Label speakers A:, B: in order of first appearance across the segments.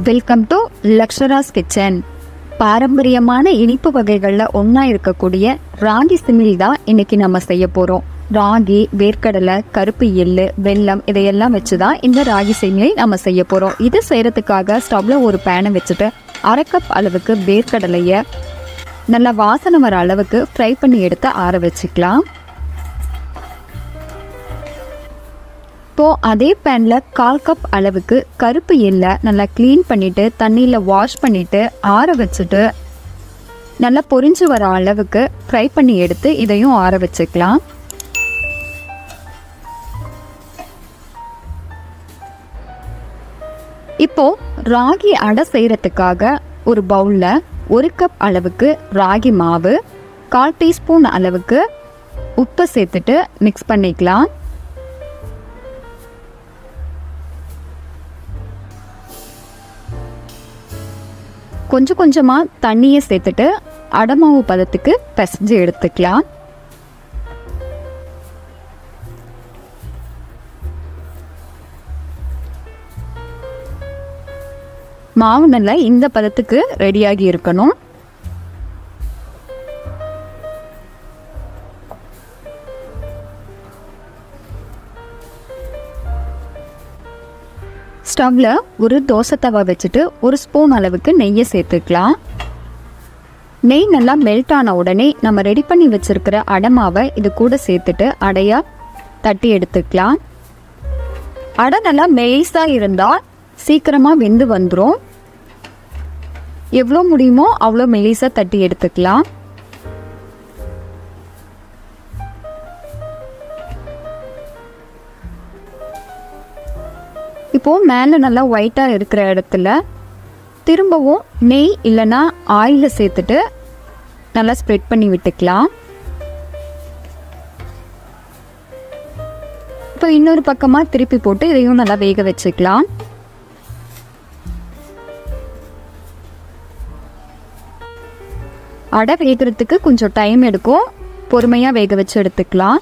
A: Welcome to லக்ஷராஸ் kitchen. பாரம்பரியமான இனிப்பு வகைகளில் ஒன்றா இருக்கக்கூடிய ராகி சிமிலி தான் இன்றைக்கி நம்ம செய்ய போகிறோம். ராகி, வேர்க்கடலை, கருப்பு எள்ளு, வெல்லம் இதையெல்லாம் வச்சு தான் இந்த ராகி சிமிலி நம்ம செய்ய போகிறோம். இது செய்கிறதுக்காக ஸ்டவ்வில் ஒரு பேனை வச்சுட்டு 1/2 கப் அளவுக்கு வேர்க்கடலையை நல்லா வாசனை வர அளவுக்கு ஃப்ரை பண்ணி எடுத்து ஆற வச்சுக்கலாம். இப்போது அதே பேனில் 1/4 கப் அளவுக்கு கருப்பு எள்ளை நல்லா க்ளீன் பண்ணிவிட்டு தண்ணியில் வாஷ் பண்ணிவிட்டு ஆற வச்சுட்டு நல்லா பொரிஞ்சு வர அளவுக்கு ஃப்ரை பண்ணி எடுத்து இதையும் ஆற வச்சுக்கலாம். இப்போது ராகி அடை செய்கிறதுக்காக ஒரு பவுலில் 1 கப் அளவுக்கு ராகி மாவு, 1/4 டீஸ்பூன் அளவுக்கு உப்பு சேர்த்துட்டு மிக்ஸ் பண்ணிக்கலாம். கொஞ்சம் கொஞ்சமாக தண்ணியை சேர்த்துட்டு அடமாவு பதத்துக்கு பிசைஞ்சு எடுத்துக்கலாம். மாவு நல்லா இந்த பதத்துக்கு ரெடியாகி இருக்கணும். ஸ்டவ்வில் ஒரு தோசை தவா வச்சுட்டு 1 ஸ்பூன் அளவுக்கு நெய்யை சேர்த்துக்கலாம். நெய் நல்லா மெல்ட் ஆன உடனே நம்ம ரெடி பண்ணி வச்சுருக்கிற அடமாவை இது கூட சேர்த்துட்டு அடையாக தட்டி எடுத்துக்கலாம். அடை நல்லா மெலிசாக இருந்தால் சீக்கிரமாக வெந்து வந்துடும். எவ்வளோ முடியுமோ அவ்வளோ மெலிசாக தட்டி எடுத்துக்கலாம். இப்போது மேலே நல்லா ஒயிட்டாக இருக்கிற இடத்துல திரும்பவும் நெய் இல்லைன்னா ஆயிலை சேர்த்துட்டு நல்லா ஸ்ப்ரெட் பண்ணி விட்டுக்கலாம். இப்போ இன்னொரு பக்கமாக திருப்பி போட்டு இதையும் நல்லா வேக வச்சுக்கலாம். அடை வேகிறதுக்கு கொஞ்சம் டைம் எடுக்கும், பொறுமையாக வேக வச்சு எடுத்துக்கலாம்.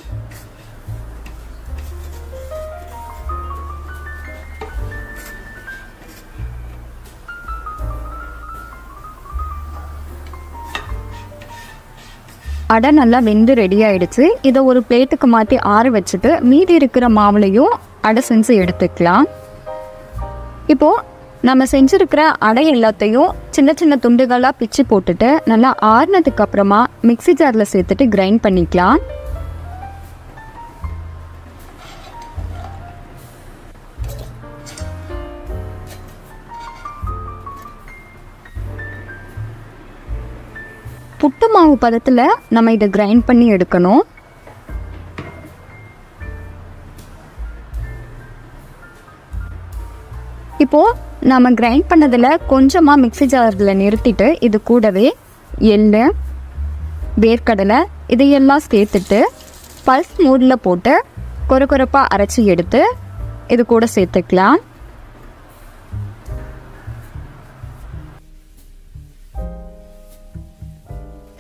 A: அடை நல்லா வெந்து ரெடி ஆகிடுச்சு. இதை ஒரு பிளேட்டுக்கு மாற்றி ஆற வச்சுட்டு மீதி இருக்கிற மாவுலையும் அடை செஞ்சு எடுத்துக்கலாம். இப்போது நம்ம செஞ்சுருக்கிற அடை எல்லாத்தையும் சின்ன சின்ன துண்டுகளாக பிச்சு போட்டுட்டு நல்லா ஆறுனதுக்கு அப்புறமா மிக்ஸி ஜாரில் சேர்த்துட்டு கிரைண்ட் பண்ணிக்கலாம். புட்டு மாவு பதத்தில் நம்ம இதை கிரைண்ட் பண்ணி எடுக்கணும். இப்போது நம்ம கிரைண்ட் பண்ணதில் கொஞ்சமாக மிக்ஸி ஜாரில் நிறுத்திட்டு இது கூடவே எள்ளு, வேர்க்கடலை இதையெல்லாம் சேர்த்துட்டு பல்ஸ் மூடில் போட்டு கொரகொரப்பாக அரைச்சி எடுத்து இது கூட சேர்த்துக்கலாம்.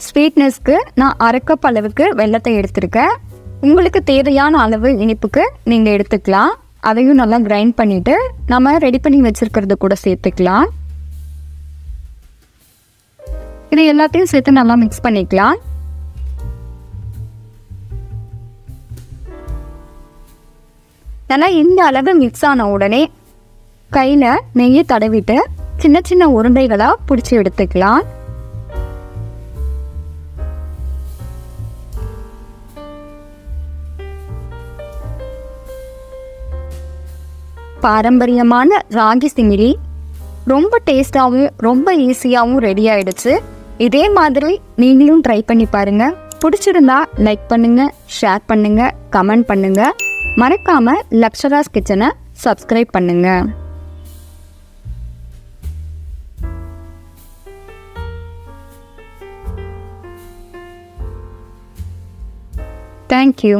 A: ஸ்வீட்னஸ்க்கு நான் 1/2 கப் அளவுக்கு வெல்லத்தை எடுத்திருக்கேன். உங்களுக்கு தேவையான அளவு இனிப்புக்கு நீங்கள் எடுத்துக்கலாம். அதையும் நல்லா கிரைண்ட் பண்ணிவிட்டு நம்ம ரெடி பண்ணி வச்சுருக்கிறது கூட சேர்த்துக்கலாம். இது எல்லாத்தையும் சேர்த்து நல்லா மிக்ஸ் பண்ணிக்கலாம். நல்லா இந்த அளவு மிக்ஸ் ஆன உடனே கையில் நெய்யை தடவிட்டு சின்ன சின்ன உருண்டைகளாக பிடிச்சி எடுத்துக்கலாம். பாரம்பரியமான ராகி சிமிலி ரொம்ப டேஸ்டாகவும் ரொம்ப ஈஸியாகவும் ரெடி ஆகிடுச்சு. இதே மாதிரி நீங்களும் ட்ரை பண்ணி பாருங்கள். பிடிச்சிருந்தா லைக் பண்ணுங்கள், ஷேர் பண்ணுங்கள், கமெண்ட் பண்ணுங்கள். மறக்காமல் லக்ஷராஸ் கிச்சனை சப்ஸ்கிரைப் பண்ணுங்கள். தேங்க்யூ.